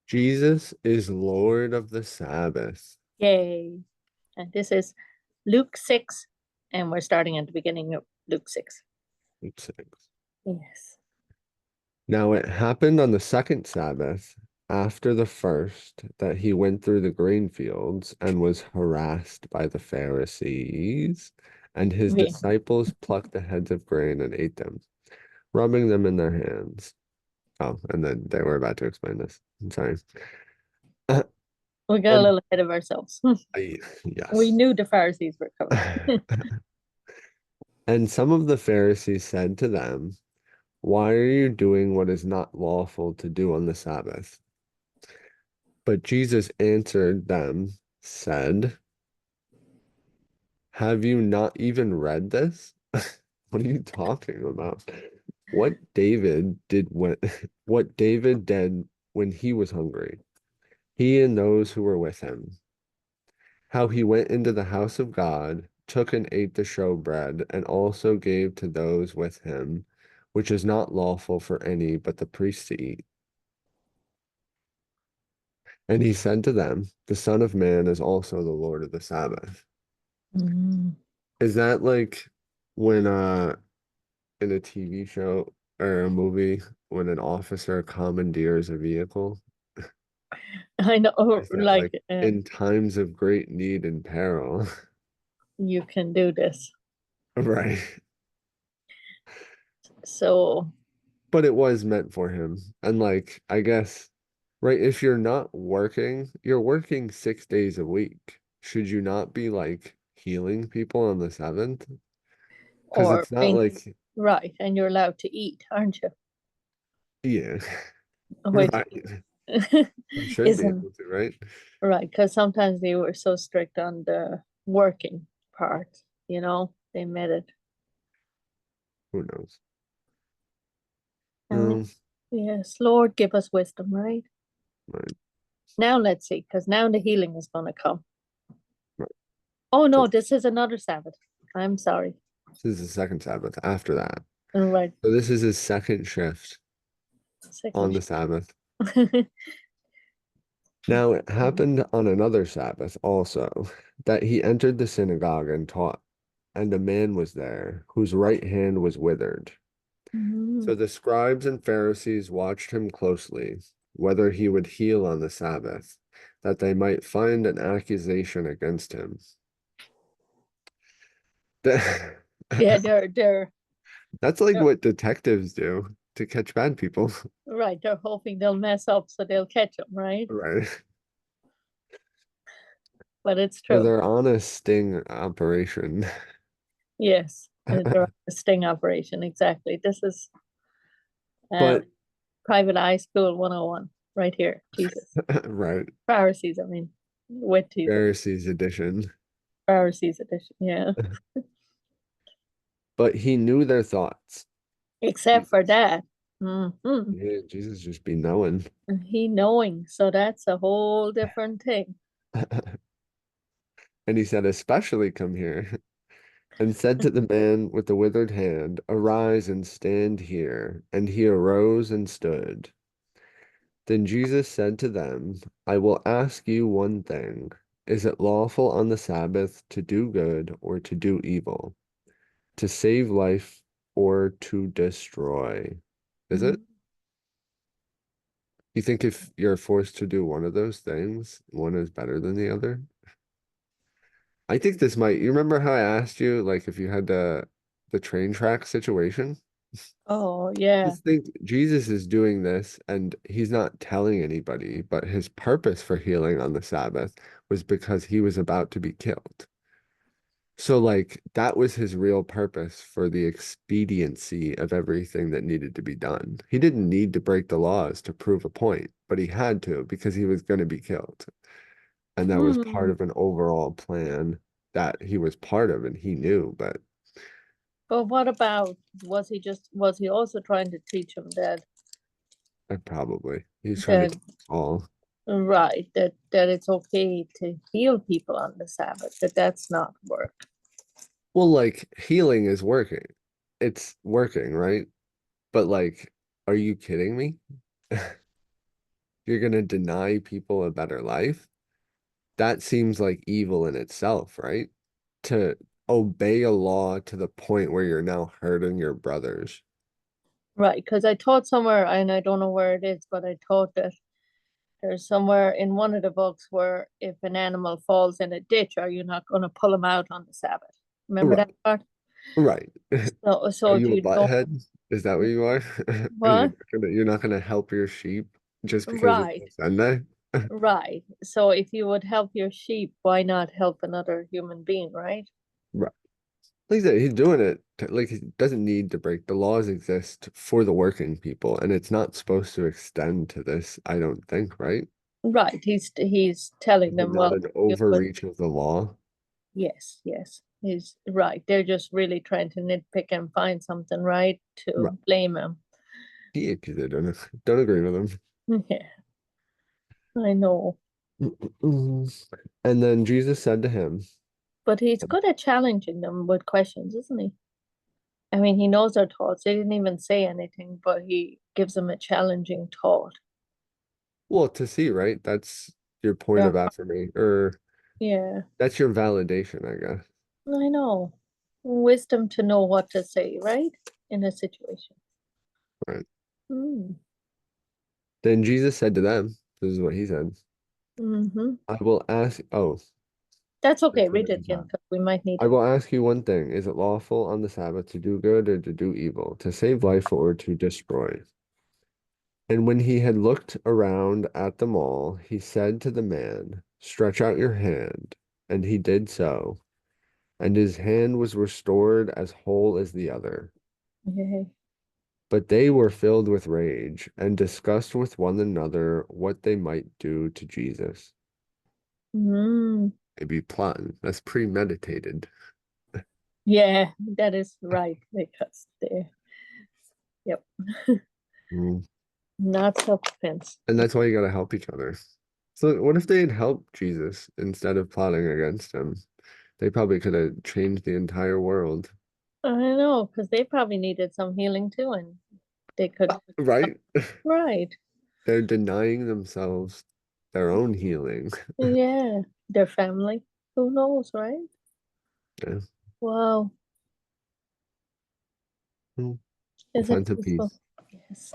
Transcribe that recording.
Jesus is Lord of the Sabbath. Yay. And this is Luke 6, and we're starting at the beginning of Luke 6. Luke 6. Yes. Now it happened on the second Sabbath after the first that he went through the grain fields and was harassed by the Pharisees, and his We, disciples plucked the heads of grain and ate them, rubbing them in their hands. Oh, and then they were about to explain this. I'm sorry. we got a And little ahead of ourselves. We yes. knew the Pharisees were coming. And some of the Pharisees said to them, why are you doing what is not lawful to do on the Sabbath? But Jesus answered them, said, have you not even read this? What are you talking about? What David did when what David did when he was hungry, he and those who were with him, how he went into the house of God, took and ate the showbread, and also gave to those with him, which is not lawful for any but the priests to eat. And he said to them, the Son of Man is also the Lord of the Sabbath. Mm. Is that like when in a TV show or a movie when an officer commandeers a vehicle? I know, Is that like, like in times of great need and peril? you can do this. Right. So, But it was meant for him. And like, I guess, right, if you're not working, you're working 6 days a week. Should you not be like healing people on the seventh? Because or it's not being like, right, and you're allowed to eat, aren't you? yeah, Which right. You should be isn't able to, right? right, because sometimes they were so strict on the working part, they made it. Who knows? And Um, yes, Lord, give us wisdom, right? right, Now let's see, because now the healing is going to come. right. Oh So no, this is another Sabbath. I'm sorry. this is the second Sabbath after that. Right, So this is his second shift on second. the Sabbath. Now it happened on another Sabbath also that he entered the synagogue and taught, and a man was there whose right hand was withered. So Mhm. the scribes and Pharisees watched him closely, whether he would heal on the Sabbath, that they might find an accusation against him. Yeah, they're That's like they're what detectives do to catch bad people. right. They're hoping they'll mess up so they'll catch them, right? Right. But it's So true. they're on a sting operation. Yes, they're a sting operation. Exactly. This is uh, But private eye school 101 right here. Jesus. right, Pharisees, I mean, with Jesus. Pharisees edition. Pharisees edition. Yeah. But he knew their thoughts. Except for Jesus. that. Hmm. Yeah, Jesus just be knowing. He knowing. So that's a whole different thing. And he said, especially come here, and said to the man with the withered hand, arise and stand here. And he arose and stood. Then Jesus said to them, I will ask you one thing. Is it lawful on the Sabbath to do good or to do evil, to save life or to destroy? Is it? Mhm. You think if you're forced to do one of those things, one is better than the other? I think this might, you remember how I asked you, like, if you had the train track situation? Oh, yeah. Just think Jesus is doing this and he's not telling anybody, but his purpose for healing on the Sabbath was because he was about to be killed. So, like, that was his real purpose for the expediency of everything that needed to be done. He didn't need to break the laws to prove a point, but he had to because he was going to be killed. And that was part Hmm. of an overall plan that he was part of and he knew, but But what about, was he also trying to teach him probably he's trying to that keep us all. right, that it's okay to heal people on the Sabbath, that that's not work. Well, like healing is working. It's working, right? But like, are you kidding me? you're going to deny people a better life, that seems like evil in itself, right? To obey a law to the point where you're now hurting your brothers. Right, because I taught somewhere, and I don't know where it is, but I taught that there's somewhere in one of the books where if an animal falls in a ditch, are you not going to pull him out on the Sabbath? Remember that Right, part? right. So Are if you a you don't, butthead? Is that what you are? what? You're not gonna help your sheep just because it's Right, a Sunday? right. So if you would help your sheep, why not help another human being, right? Right. Like I said, he's doing it like he doesn't need to break. The laws exist for the working people, and it's not supposed to extend to this, I don't think, right? Right. He's telling Is it them, not well, an you would, overreach of the law? yes, yes. He's right. They're just really trying to nitpick and find something right Right. to blame him. Yeah, because I don't agree with him. Yeah, I know. Mm-mm. And then Jesus said to him, But he's good at challenging them with questions, isn't he? I mean, he knows their thoughts. They didn't even say anything, but he gives them a challenging thought. well, to see, right? That's your point Their of heart, affirmation, or yeah, that's your validation, I guess. I know. Wisdom to know what to say, right? In a situation. Right. Mm. Then Jesus said to them, this is what he said, Mm-hmm. I will ask, oh, That's okay. that's what Read it it is again not. because we might need I it. will ask you one thing. Is it lawful on the Sabbath to do good or to do evil, to save life or to destroy? And when he had looked around at them all, he said to the man, stretch out your hand. And he did so, and his hand was restored as whole as the other. Okay. But they were filled with rage and discussed with one another what they might do to Jesus. Mm. Maybe plotting. That's premeditated. Yeah, that is right because they, yep, Mm. not self-defense. And that's why you gotta help each other. So what if they had helped Jesus instead of plotting against him? They probably could have changed the entire world. I know because they probably needed some healing too, and they could. Right? Right. They're denying themselves their own healing. Yeah, their family. Who knows, right? Yeah. Wow. Mm. We'll Isn't find some it peaceful? peace. Yes.